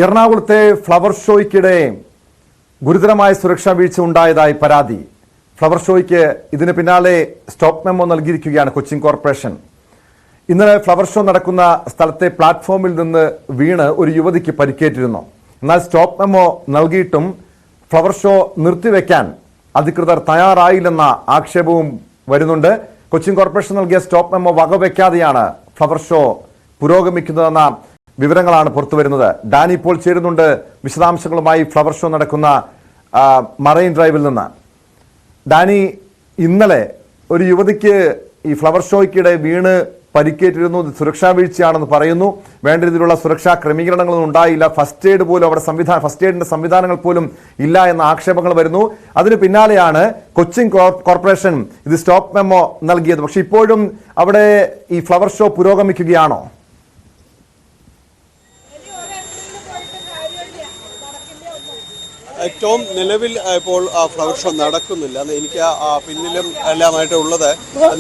എറണാകുളത്തെ ഫ്ലവർ ഷോയ്ക്കിടെ ഗുരുതരമായ സുരക്ഷാ വീഴ്ച ഉണ്ടായതായി പരാതി. ഫ്ലവർ ഷോയ്ക്ക് ഇതിന് പിന്നാലെ സ്റ്റോപ്പ് മെമ്മോ നൽകിയിരിക്കുകയാണ് കൊച്ചിൻ കോർപ്പറേഷൻ. ഇന്നലെ ഫ്ലവർ ഷോ നടക്കുന്ന സ്ഥലത്തെ പ്ലാറ്റ്ഫോമിൽ നിന്ന് വീണ് ഒരു യുവതിക്ക് പരിക്കേറ്റിരുന്നു. എന്നാൽ സ്റ്റോപ്പ് മെമ്മോ നൽകിയിട്ടും ഫ്ലവർ ഷോ നിർത്തിവെക്കാൻ അധികൃതർ തയ്യാറായില്ലെന്ന ആക്ഷേപവും വരുന്നുണ്ട്. കൊച്ചിൻ കോർപ്പറേഷൻ നൽകിയ സ്റ്റോപ്പ് മെമ്മോ വകവെക്കാതെയാണ് ഫ്ലവർ ഷോ പുരോഗമിക്കുന്നതെന്ന വിവരങ്ങളാണ് പുറത്തുവരുന്നത്. ഡാനി ഇപ്പോൾ ചേരുന്നുണ്ട് വിശദാംശങ്ങളുമായി ഫ്ലവർ ഷോ നടക്കുന്ന മറൈൻ ഡ്രൈവിൽ നിന്ന്. ഡാനി, ഇന്നലെ ഒരു യുവതിക്ക് ഈ ഫ്ലവർ ഷോയ്ക്കിടെ വീണ് പരിക്കേറ്റിരുന്നു. സുരക്ഷാ വീഴ്ചയാണെന്ന് പറയുന്നു. വേണ്ട രീതിയിലുള്ള സുരക്ഷാ ക്രമീകരണങ്ങളൊന്നും ഉണ്ടായില്ല. ഫസ്റ്റ് എയ്ഡ് പോലും അവിടെ ഫസ്റ്റ് എയ്ഡിന്റെ സംവിധാനങ്ങൾ പോലും ഇല്ല എന്ന ആക്ഷേപങ്ങൾ വരുന്നു. അതിന് പിന്നാലെയാണ് കൊച്ചിൻ കോർപ്പറേഷൻ ഇത് സ്റ്റോപ്പ് മെമ്മോ നൽകിയത്. പക്ഷെ ഇപ്പോഴും അവിടെ ഈ ഫ്ലവർ ഷോ പുരോഗമിക്കുകയാണോ? ടോം, നിലവിൽ ഇപ്പോൾ ഫ്ലവർ ഷോ നടക്കുന്നില്ല. എനിക്ക് പിന്നിലും എല്ലാമായിട്ട് ഉള്ളത്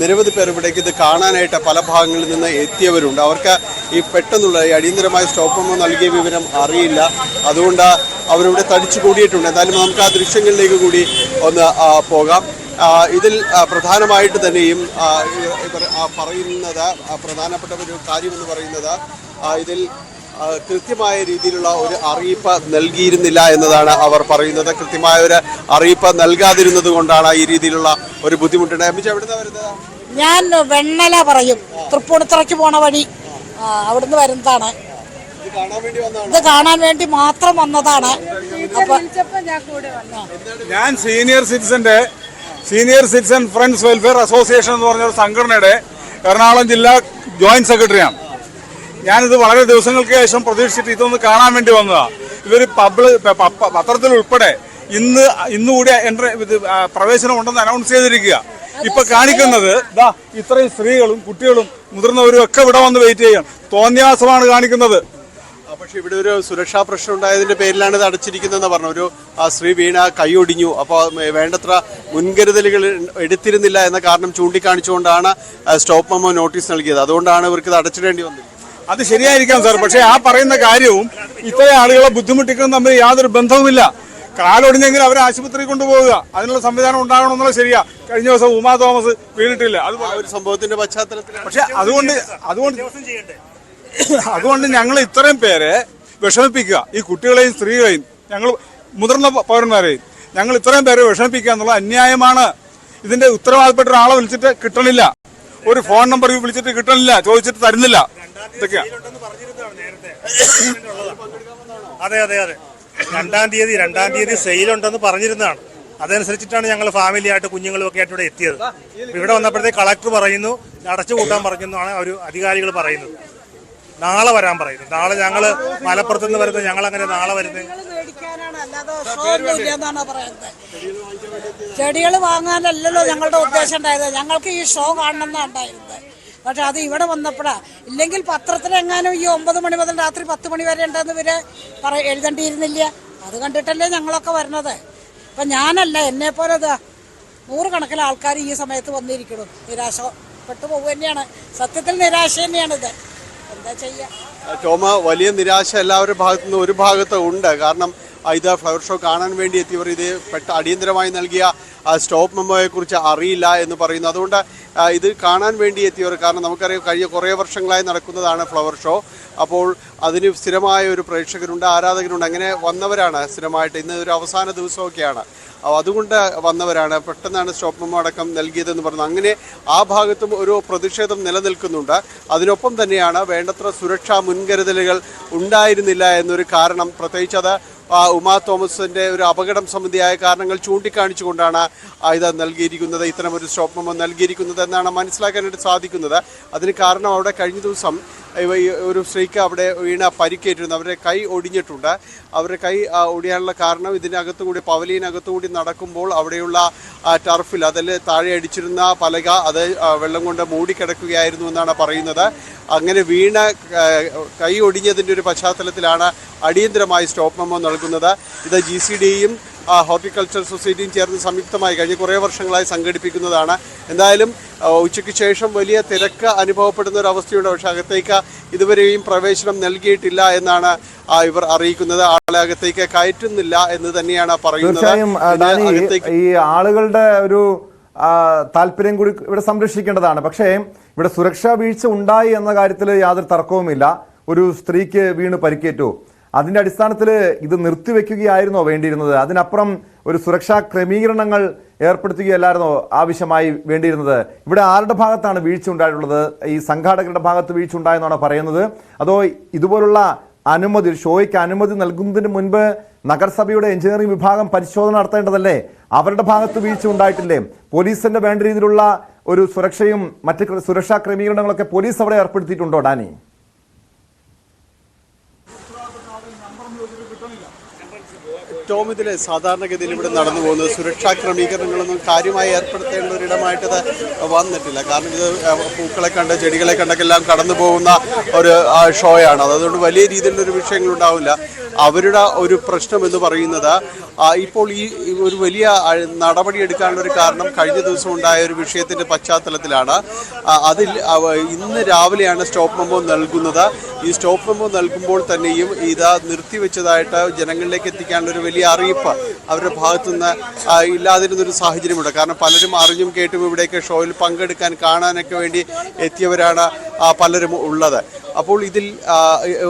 നിരവധി പേർ ഇവിടേക്ക് ഇത് കാണാനായിട്ട് പല ഭാഗങ്ങളിൽ നിന്ന് എത്തിയവരുണ്ട്. അവർക്ക് ഈ പെട്ടെന്നുള്ള ഈ അടിയന്തരമായ സ്റ്റോപ്പ് മെമ്മോ നൽകിയ വിവരം അറിയില്ല. അതുകൊണ്ട് അവരിവിടെ തടിച്ചു കൂടിയിട്ടുണ്ട്. എന്തായാലും നമുക്ക് ആ ദൃശ്യങ്ങളിലേക്ക് കൂടി ഒന്ന് പോകാം. ഇതിൽ പ്രധാനമായിട്ട് തന്നെയും ഇവർ പറയുന്നത് പ്രധാനപ്പെട്ട ഒരു കാര്യമെന്ന് പറയുന്നത് ഇതിൽ കൃത്യമായ രീതിയിലുള്ള ഒരു അറിയിപ്പ് നൽകിയിരുന്നില്ല എന്നതാണ് അവർ പറയുന്നത്. കൃത്യമായ ഒരു അറിയിപ്പ് നൽകാതിരുന്നത് കൊണ്ടാണ് ഈ രീതിയിലുള്ള ഒരു ബുദ്ധിമുട്ടുണ്ട്. എവിടുന്നാ വരുന്നത്? ഞാൻ വെണ്ണല പറയും, തൃപ്പൂണിത്തുറയ്ക്ക് പോണ വഴി അവിടുന്ന് വരുന്നതാണ്. ഇത് കാണാൻ വേണ്ടി മാത്രം വന്നതാണ്. ഞാൻ senior citizen friends welfare association എന്ന് പറഞ്ഞ ഒരു സംഘടനയുടെ എറണാകുളം ജില്ലാ ജോയിന്റ് സെക്രട്ടറിയാണ്. ഞാനിത് വളരെ ദിവസങ്ങൾക്ക് ശേഷം പ്രതീക്ഷിച്ചിട്ട് ഇതൊന്ന് കാണാൻ വേണ്ടി വന്നതാണ്. ഇവർ പത്രത്തിൽ ഉൾപ്പെടെ ഇന്നുകൂടി പ്രവേശനം ഉണ്ടെന്ന് അനൗൺസ് ചെയ്തിരിക്കുക. ഇപ്പൊ കാണിക്കുന്നത് ഇത്രയും സ്ത്രീകളും കുട്ടികളും മുതിർന്നവരും ഒക്കെ ഇവിടെ വന്ന് വെയിറ്റ് ചെയ്യാൻ തോന്നിയാസമാണ് കാണിക്കുന്നത്. പക്ഷെ ഇവിടെ ഒരു സുരക്ഷാ പ്രശ്നം ഉണ്ടായതിന്റെ പേരിലാണ് ഇത് അടച്ചിരിക്കുന്നതെന്ന് പറഞ്ഞു. ഒരു സ്ത്രീ വീണ കൈ ഒടിഞ്ഞു. അപ്പോൾ വേണ്ടത്ര മുൻകരുതലുകൾ എടുത്തിരുന്നില്ല എന്ന കാരണം ചൂണ്ടിക്കാണിച്ചുകൊണ്ടാണ് സ്റ്റോപ്പ് മെമ്മോ നോട്ടീസ് നൽകിയത്. അതുകൊണ്ടാണ് ഇവർക്ക് ഇത് അടച്ചിടേണ്ടി വന്നത്. അത് ശരിയായിരിക്കാം സാർ, പക്ഷേ ആ പറയുന്ന കാര്യവും ഇത്രയും ആളുകളെ ബുദ്ധിമുട്ടിക്കുന്നത് തമ്മിൽ യാതൊരു ബന്ധവുമില്ല. കാലൊടിഞ്ഞെങ്കിൽ അവരെ ആശുപത്രി കൊണ്ടുപോകുക, അതിനുള്ള സംവിധാനം ഉണ്ടാകണമെന്നുള്ള ശരിയാ. കഴിഞ്ഞ ദിവസം ഉമാ തോമസ് വീണിട്ടില്ല, അതുപോലെ ഒരു സംഭവത്തിന്റെ പശ്ചാത്തലത്തിൽ. പക്ഷെ അതുകൊണ്ട് ഞങ്ങൾ ഇത്രയും പേരെ വിഷമിപ്പിക്കുക, ഈ കുട്ടികളെയും സ്ത്രീകളെയും ഞങ്ങൾ മുതിർന്ന പൗരന്മാരെയും ഞങ്ങൾ ഇത്രയും പേരെ വിഷമിപ്പിക്കുക എന്നുള്ള അന്യായമാണ്. ഇതിന്റെ ഉത്തരവാദപ്പെട്ട ഒരാളെ വിളിച്ചിട്ട് കിട്ടണില്ല, ഒരു ഫോൺ നമ്പർ വിളിച്ചിട്ട് കിട്ടണില്ല, ചോദിച്ചിട്ട് തരുന്നില്ല. ഇതൊക്കെയാ. അതെ, രണ്ടാം തീയതി സെയിലുണ്ടെന്ന് പറഞ്ഞിരുന്നതാണ്. അതനുസരിച്ചിട്ടാണ് ഞങ്ങൾ ഫാമിലിയായിട്ട് കുഞ്ഞുങ്ങളും ഒക്കെ ആയിട്ട് ഇവിടെ എത്തിയത്. ഇവിടെ വന്നപ്പോഴത്തേക്ക് കളക്ടർ പറയുന്നു അടച്ചു കൂട്ടാൻ പറഞ്ഞെന്നാണ് ഒരു അധികാരികൾ പറയുന്നത്. നാളെ വരാൻ പറയുന്നു. നാളെ ഞങ്ങൾ മലപ്പുറത്ത് നിന്ന് വരുന്നത്, ഞങ്ങൾ അങ്ങനെ നാളെ വരുന്നത് ചെടികൾ വാങ്ങാനല്ലല്ലോ ഞങ്ങളുടെ ഉദ്ദേശം ഉണ്ടായത്. ഞങ്ങൾക്ക് ഈ ഷോ കാണണം എന്നാണ് ഉണ്ടായിരുന്നത്. പക്ഷെ അത് ഇവിടെ വന്നപ്പോഴാണ്. ഇല്ലെങ്കിൽ പത്രത്തിലെങ്ങാനും ഈ 9 മണി മുതൽ രാത്രി 10 മണി വരെ ഉണ്ടെന്ന് ഇവര് എഴുതേണ്ടിയിരുന്നില്ല. അത് കണ്ടിട്ടല്ലേ ഞങ്ങളൊക്കെ വരുന്നത്. ഇപ്പം ഞാനല്ല, എന്നെപ്പോലെ 100 കണക്കിന് ആൾക്കാർ ഈ സമയത്ത് വന്നിരിക്കണം. നിരാശപ്പെട്ടു പോകുക തന്നെയാണ്. സത്യത്തിൽ നിരാശ തന്നെയാണിത്. എന്താ ചെയ്യുക ടോമ? വലിയ നിരാശ എല്ലാവരുടെ ഭാഗത്തു നിന്ന് ഒരു ഭാഗത്ത് ഉണ്ട്. കാരണം ഇത് ഫ്ലവർ ഷോ കാണാൻ വേണ്ടി എത്തിയവർ ഇത് അടിയന്തരമായി നൽകിയ സ്റ്റോപ്പ് മെമ്മോയെക്കുറിച്ച് അറിയില്ല എന്ന് പറയുന്നു. അതുകൊണ്ട് ഇത് കാണാൻ വേണ്ടി എത്തിയവർ, കാരണം നമുക്കറിയാം കഴിഞ്ഞ കുറേ വർഷങ്ങളായി നടക്കുന്നതാണ് ഫ്ലവർ ഷോ. അപ്പോൾ അതിന് സ്ഥിരമായ ഒരു പ്രേക്ഷകരുണ്ട്, ആരാധകരുണ്ട്. അങ്ങനെ വന്നവരാണ് സ്ഥിരമായിട്ട്. ഇന്ന് ഒരു അവസാന ദിവസമൊക്കെയാണ്, അതുകൊണ്ട് വന്നവരാണ്. പെട്ടെന്നാണ് സ്റ്റോപ്പ് മെമ്മോ അടക്കം നൽകിയതെന്ന് പറഞ്ഞു. അങ്ങനെ ആ ഭാഗത്തും ഒരു പ്രതിഷേധം നിലനിൽക്കുന്നുണ്ട്. അതിനൊപ്പം തന്നെയാണ് വേണ്ടത്ര സുരക്ഷാ മുൻകരുതലുകൾ ഉണ്ടായിരുന്നില്ല എന്നൊരു കാരണം. പ്രത്യേകിച്ച് അത് ഉമാ തോമസിന്റെ ഒരു അപകടം സംബന്ധിയായ കാരണങ്ങൾ ചൂണ്ടിക്കാണിച്ചുകൊണ്ടാണ് ഇത് നൽകിയിരിക്കുന്നത്, ഇത്തരമൊരു സ്റ്റോപ്പ് മെമ്മോ നൽകിയിരിക്കുന്നത് എന്നാണ് മനസ്സിലാക്കാനായിട്ട് സാധിക്കുന്നത്. അതിന് കാരണം അവിടെ കഴിഞ്ഞ ദിവസം ഒരു സ്ത്രീക്ക് അവിടെ വീണ പരിക്കേറ്റിരുന്നു. അവരുടെ കൈ ഒടിഞ്ഞിട്ടുണ്ട്. അവരുടെ കൈ ഒടിയാനുള്ള കാരണം ഇതിനകത്തുകൂടി പവലിയനകത്തുകൂടി നടക്കുമ്പോൾ അവിടെയുള്ള ടർഫിൽ അതിൽ താഴെ അടിച്ചിരുന്ന പലക അത് വെള്ളം കൊണ്ട് മൂടിക്കിടക്കുകയായിരുന്നു എന്നാണ് പറയുന്നത്. അങ്ങനെ വീണ കൈ ഒടിഞ്ഞതിൻ്റെ ഒരു പശ്ചാത്തലത്തിലാണ് അടിയന്തരമായി സ്റ്റോപ്പ് മെമ്മോ നൽകുന്നത്. ഇത് GCDയും ഹോർട്ടിക്കൾച്ചർ സൊസൈറ്റിയും ചേർന്ന് സംയുക്തമായി കഴിഞ്ഞ കുറേ വർഷങ്ങളായി സംഘടിപ്പിക്കുന്നതാണ്. എന്തായാലും ഉച്ചയ്ക്ക് ശേഷം വലിയ തിരക്ക് അനുഭവപ്പെടുന്ന ഒരു അവസ്ഥയുണ്ട്. പക്ഷേ അകത്തേക്ക് ഇതുവരെയും പ്രവേശനം നൽകിയിട്ടില്ല എന്നാണ് ഇവർ അറിയിക്കുന്നത്. ആളെ അകത്തേക്ക് കയറ്റുന്നില്ല എന്ന് തന്നെയാണ് പറയുന്നത്. തീർച്ചയായും ഈ ആളുകളുടെ ഒരു താല്പര്യം കൂടി ഇവിടെ സംരക്ഷിക്കേണ്ടതാണ്. പക്ഷേ ഇവിടെ സുരക്ഷാ വീഴ്ച ഉണ്ടായി എന്ന കാര്യത്തിൽ യാതൊരു തർക്കവുമില്ല. ഒരു സ്ത്രീക്ക് വീണ് പരിക്കേറ്റു. അതിന്റെ അടിസ്ഥാനത്തിൽ ഇത് നിർത്തിവെക്കുകയായിരുന്നോ വേണ്ടിയിരുന്നത്? അതിനപ്പുറം ഒരു സുരക്ഷാ ക്രമീകരണങ്ങൾ ഏർപ്പെടുത്തുകയല്ലായിരുന്നോ ആവശ്യമായി വേണ്ടിയിരുന്നത്? ഇവിടെ ആരുടെ ഭാഗത്താണ് വീഴ്ച ഉണ്ടായിട്ടുള്ളത്? ഈ സംഘാടകരുടെ ഭാഗത്ത് വീഴ്ച ഉണ്ടായെന്നാണ് പറയുന്നത്? അതോ ഇതുപോലുള്ള അനുമതി, ഷോയ്ക്ക് അനുമതി നൽകുന്നതിന് മുൻപ് നഗരസഭയുടെ എഞ്ചിനീയറിംഗ് വിഭാഗം പരിശോധന നടത്തേണ്ടതല്ലേ? അവരുടെ ഭാഗത്ത് വീഴ്ച ഉണ്ടായിട്ടില്ലേ? പോലീസിന്റെ വേണ്ട രീതിയിലുള്ള ഒരു സുരക്ഷയും മറ്റ് സുരക്ഷാ ക്രമീകരണങ്ങളൊക്കെ പോലീസ് അവിടെ ഏർപ്പെടുത്തിയിട്ടുണ്ടോ ഡാനി? ടോം, ഇതിൽ സാധാരണഗതിയിൽ ഇവിടെ നടന്നു പോകുന്നത് സുരക്ഷാ ക്രമീകരണങ്ങളൊന്നും കാര്യമായി ഏർപ്പെടുത്തേണ്ട ഒരിടമായിട്ടത് വന്നിട്ടില്ല. കാരണം ഇത് പൂക്കളെ കണ്ട് ചെടികളെ കണ്ടൊക്കെ എല്ലാം കടന്നു പോകുന്ന ഒരു ഷോയാണ്. അതുകൊണ്ട് വലിയ രീതിയിലുള്ളൊരു വിഷയങ്ങളുണ്ടാവില്ല. അവരുടെ ഒരു പ്രശ്നം എന്ന് പറയുന്നത് ഇപ്പോൾ ഈ ഒരു വലിയ നടപടി എടുക്കാനുള്ള ഒരു കാരണം കഴിഞ്ഞ ദിവസം ഉണ്ടായ ഒരു വിഷയത്തിൻ്റെ പശ്ചാത്തലത്തിലാണ്. അതിൽ ഇന്ന് രാവിലെയാണ് സ്റ്റോപ്പ് മെമ്മോ നൽകുന്നത്. ഈ സ്റ്റോപ്പ് മെമ്മോ നൽകുമ്പോൾ തന്നെയും ഇത് നിർത്തിവെച്ചതായിട്ട് ജനങ്ങളിലേക്ക് എത്തിക്കാനുള്ള ഒരു വലിയ അറിയിപ്പ് അവരുടെ ഭാഗത്തുനിന്ന് ഇല്ലാതിരുന്നൊരു സാഹചര്യമുണ്ട്. കാരണം പലരും അറിഞ്ഞും കേട്ടും ഇവിടേക്ക് ഷോയിൽ പങ്കെടുക്കാൻ കാണാനൊക്കെ വേണ്ടി എത്തിയവരാണ് പലരും ഉള്ളത്. അപ്പോൾ ഇതിൽ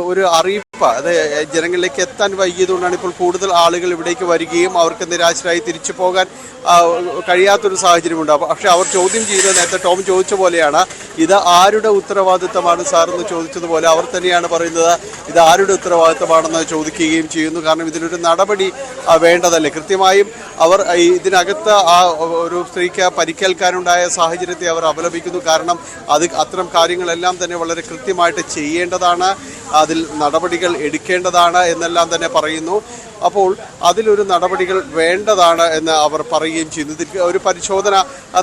ഒരു അറിയിപ്പ് അത് ജനങ്ങളിലേക്ക് എത്താൻ വൈകിയതുകൊണ്ടാണ് ഇപ്പോൾ കൂടുതൽ ആളുകൾ ഇവിടേക്ക് വരികയും അവർക്ക് നിരാശരായി തിരിച്ചു പോകാൻ കഴിയാത്തൊരു സാഹചര്യമുണ്ട്. പക്ഷേ അവർ ചോദ്യം ചെയ്തത് നേരത്തെ ടോം ചോദിച്ച പോലെയാണ്, ഇത് ആരുടെ ഉത്തരവാദിത്തമാണ് സാർ എന്ന് ചോദിച്ചതുപോലെ അവർ തന്നെയാണ് പറയുന്നത് ഇത് ആരുടെ ഉത്തരവാദിത്തമാണെന്ന് ചോദിക്കുകയും ചെയ്യുന്നു. കാരണം ഇതിനൊരു നടപടി വേണ്ടതല്ലേ? കൃത്യമായും അവർ ഇതിനകത്ത് ഒരു സ്ത്രീക്ക് പരിക്കേൽക്കാനുണ്ടായ സാഹചര്യത്തെ അവർ അപലപിക്കുന്നു. കാരണം അത്തരം കാര്യങ്ങളെല്ലാം തന്നെ വളരെ കൃത്യമായിട്ട് ചെയ്യേണ്ടതാണ്, അതിൽ നടപടികൾ എടുക്കേണ്ടതാണ് എന്നെല്ലാം തന്നെ പറയുന്നു. അപ്പോൾ അതിലൊരു നടപടികൾ വേണ്ടതാണ് എന്ന് അവർ പറയുകയും ചെയ്യുന്നു. ഒരു പരിശോധന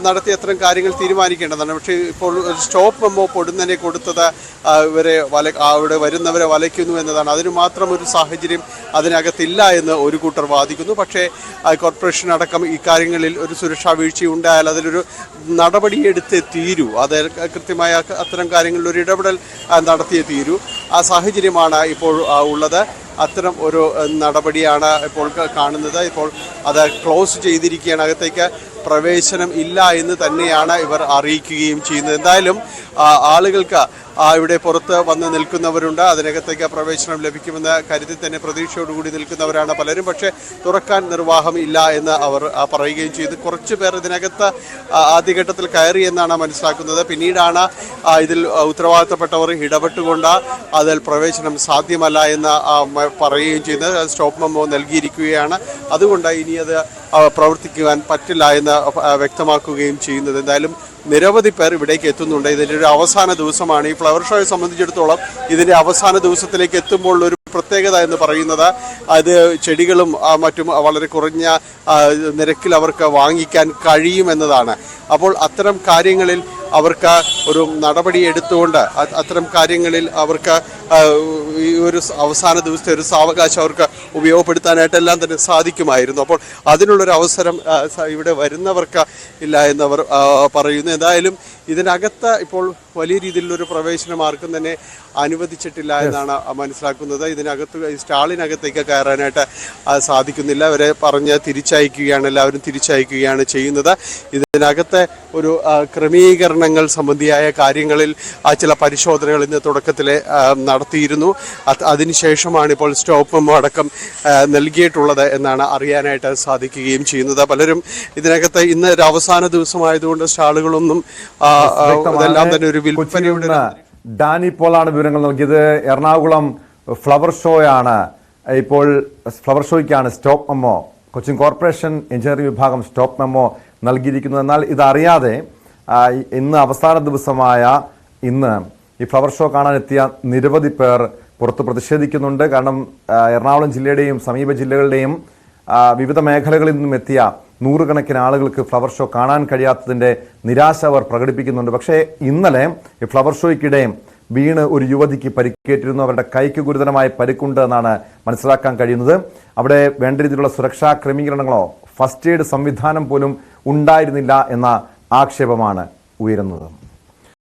നടത്തി അത്തരം കാര്യങ്ങൾ തീരുമാനിക്കേണ്ടതാണ്. പക്ഷേ ഇപ്പോൾ സ്റ്റോപ്പ് മെമ്മോ പൊടുന്നനെ കൊടുത്തത് അവിടെ വരുന്നവരെ വലയ്ക്കുന്നു എന്നതാണ്. അതിന് മാത്രം ഒരു സാഹചര്യം അതിനകത്തില്ല എന്ന് ഒരു കൂട്ടർ വാദിക്കുന്നു. പക്ഷേ കോർപ്പറേഷൻ അടക്കം ഈ കാര്യങ്ങളിൽ ഒരു സുരക്ഷാ വീഴ്ചയുണ്ടായാൽ അതിലൊരു നടപടിയെടുത്തേ തീരൂ. അത് കൃത്യമായ അത്തരം കാര്യങ്ങളിൽ ഒരു ഇടപെടൽ നടത്തിയേ തീരൂ. ആ സാഹചര്യമാണ് ഇപ്പോൾ ഉള്ളത്. അത്തരം ഒരു നടപടിയാണ് ഇപ്പോൾ കാണുന്നത്. ഇപ്പോൾ അത് ക്ലോസ് ചെയ്തിരിക്കുകയാണ്. അകത്തേക്ക് പ്രവേശനം ഇല്ല എന്ന് തന്നെയാണ് ഇവർ അറിയിക്കുകയും ചെയ്യുന്നത്. എന്തായാലും ആളുകൾക്ക് ഇവിടെ പുറത്ത് വന്ന് നിൽക്കുന്നവരുണ്ട്. അതിനകത്തേക്ക് പ്രവേശനം ലഭിക്കുമെന്ന കരുതി തന്നെ പ്രതീക്ഷയോടുകൂടി നിൽക്കുന്നവരാണ് പലരും. പക്ഷേ തുറക്കാൻ നിർവാഹം ഇല്ല എന്ന് അവർ പറയുകയും ചെയ്തു. കുറച്ച് പേർ ഇതിനകത്ത് ആദ്യഘട്ടത്തിൽ കയറി എന്നാണ് മനസ്സിലാക്കുന്നത്. പിന്നീടാണ് ഇതിൽ ഉത്തരവാദിത്തപ്പെട്ടവർ ഇടപെട്ടുകൊണ്ട് അതിൽ പ്രവേശനം സാധ്യമല്ല എന്ന് പറയുകയും ചെയ്യുന്നത്. സ്റ്റോപ്പ് മെമ്മോ നൽകിയിരിക്കുകയാണ്. അതുകൊണ്ട് ഇനി അത് പ്രവർത്തിക്കുവാൻ പറ്റില്ല എന്ന് വ്യക്തമാക്കുകയും ചെയ്യുന്നത്. എന്തായാലും നിരവധി പേർ ഇവിടേക്ക് എത്തുന്നുണ്ട്. ഇതിൻ്റെ ഒരു അവസാന ദിവസമാണ്. ഈ ഫ്ലവർ ഷോയെ സംബന്ധിച്ചിടത്തോളം ഇതിൻ്റെ അവസാന ദിവസത്തിലേക്ക് എത്തുമ്പോൾ ഒരു പ്രത്യേകത എന്ന് പറയുന്നത് അത് ചെടികളും മറ്റും വളരെ കുറഞ്ഞ നിരക്കിൽ അവർക്ക് വാങ്ങിക്കാൻ കഴിയുമെന്നതാണ്. അപ്പോൾ അത്തരം കാര്യങ്ങളിൽ അവർക്ക് ഒരു നടപടി എടുത്തുകൊണ്ട് അത്തരം കാര്യങ്ങളിൽ അവർക്ക് ഈ ഒരു അവസാന ദിവസത്തെ ഒരു സാവകാശം അവർക്ക് ഉപയോഗപ്പെടുത്താനായിട്ടെല്ലാം തന്നെ സാധിക്കുമായിരുന്നു. അപ്പോൾ അതിനുള്ളൊരു അവസരം ഇവിടെ വരുന്നവർക്ക് ഇല്ല എന്നവർ പറയുന്നു. എന്തായാലും ഇതിനകത്ത് ഇപ്പോൾ വലിയ രീതിയിലുള്ളൊരു പ്രവേശനം ആർക്കും തന്നെ അനുവദിച്ചിട്ടില്ല എന്നാണ് മനസ്സിലാക്കുന്നത്. ഇതിനകത്ത് സ്റ്റാളിനകത്തേക്ക് കയറാനായിട്ട് സാധിക്കുന്നില്ല. അവരെ പറഞ്ഞ് തിരിച്ചയക്കുകയാണ്, എല്ലാവരും തിരിച്ചയക്കുകയാണ് ചെയ്യുന്നത്. ഇതിനകത്തെ ഒരു ക്രമീകരണങ്ങൾ സംബന്ധിയായ കാര്യങ്ങളിൽ ചില പരിശോധനകൾ ഇന്ന് തുടക്കത്തിൽ നടത്തിയിരുന്നു. അതിനുശേഷമാണ് ഇപ്പോൾ സ്റ്റോപ്പ് മെമ്മോ അടക്കം നൽകിയിട്ടുള്ളത് എന്നാണ് അറിയാനായിട്ട് സാധിക്കുകയും ചെയ്യുന്നത്. പലരും ഇതിനകത്ത് ഇന്ന് ഒരു അവസാന ദിവസമായതുകൊണ്ട് സ്റ്റാളുകളൊന്നും ഇതെല്ലാം തന്നെ ഒരു വിൽപ്പനയുടെ ഡാനി പോളാണ് വിവരങ്ങൾ നൽകിയത്. എറണാകുളം ഫ്ലവർ ഷോയാണ്. ഇപ്പോൾ ഫ്ലവർ ഷോയ്ക്കാണ് stop memo Cochin corporation engineering വിഭാഗം സ്റ്റോപ്പ് മെമ്മോ നൽകിയിരിക്കുന്നത്. എന്നാൽ ഇതറിയാതെ ഇന്ന് അവസാന ദിവസമായ ഇന്ന് ഈ ഫ്ലവർ ഷോ കാണാനെത്തിയ നിരവധി പേർ പുറത്ത് പ്രതിഷേധിക്കുന്നുണ്ട്. കാരണം എറണാകുളം ജില്ലയുടെയും സമീപ ജില്ലകളുടെയും വിവിധ മേഖലകളിൽ നിന്നും എത്തിയ നൂറുകണക്കിന് ആളുകൾക്ക് ഫ്ലവർ ഷോ കാണാൻ കഴിയാത്തതിൻ്റെ നിരാശ അവർ പ്രകടിപ്പിക്കുന്നുണ്ട്. പക്ഷേ ഇന്നലെ ഈ ഫ്ലവർ ഷോയ്ക്കിടെ വീണ് ഒരു യുവതിക്ക് പരിക്കേറ്റിരുന്നു. അവരുടെ കൈക്ക് ഗുരുതരമായ പരിക്കുണ്ട് എന്നാണ് മനസ്സിലാക്കാൻ കഴിയുന്നത്. അവിടെ വേണ്ട രീതിയിലുള്ള സുരക്ഷാ ക്രമീകരണങ്ങളോ ഫസ്റ്റ് എയ്ഡ് സംവിധാനം പോലും ഉണ്ടായിരുന്നില്ല എന്ന ആക്ഷേപമാണ് ഉയരുന്നത്.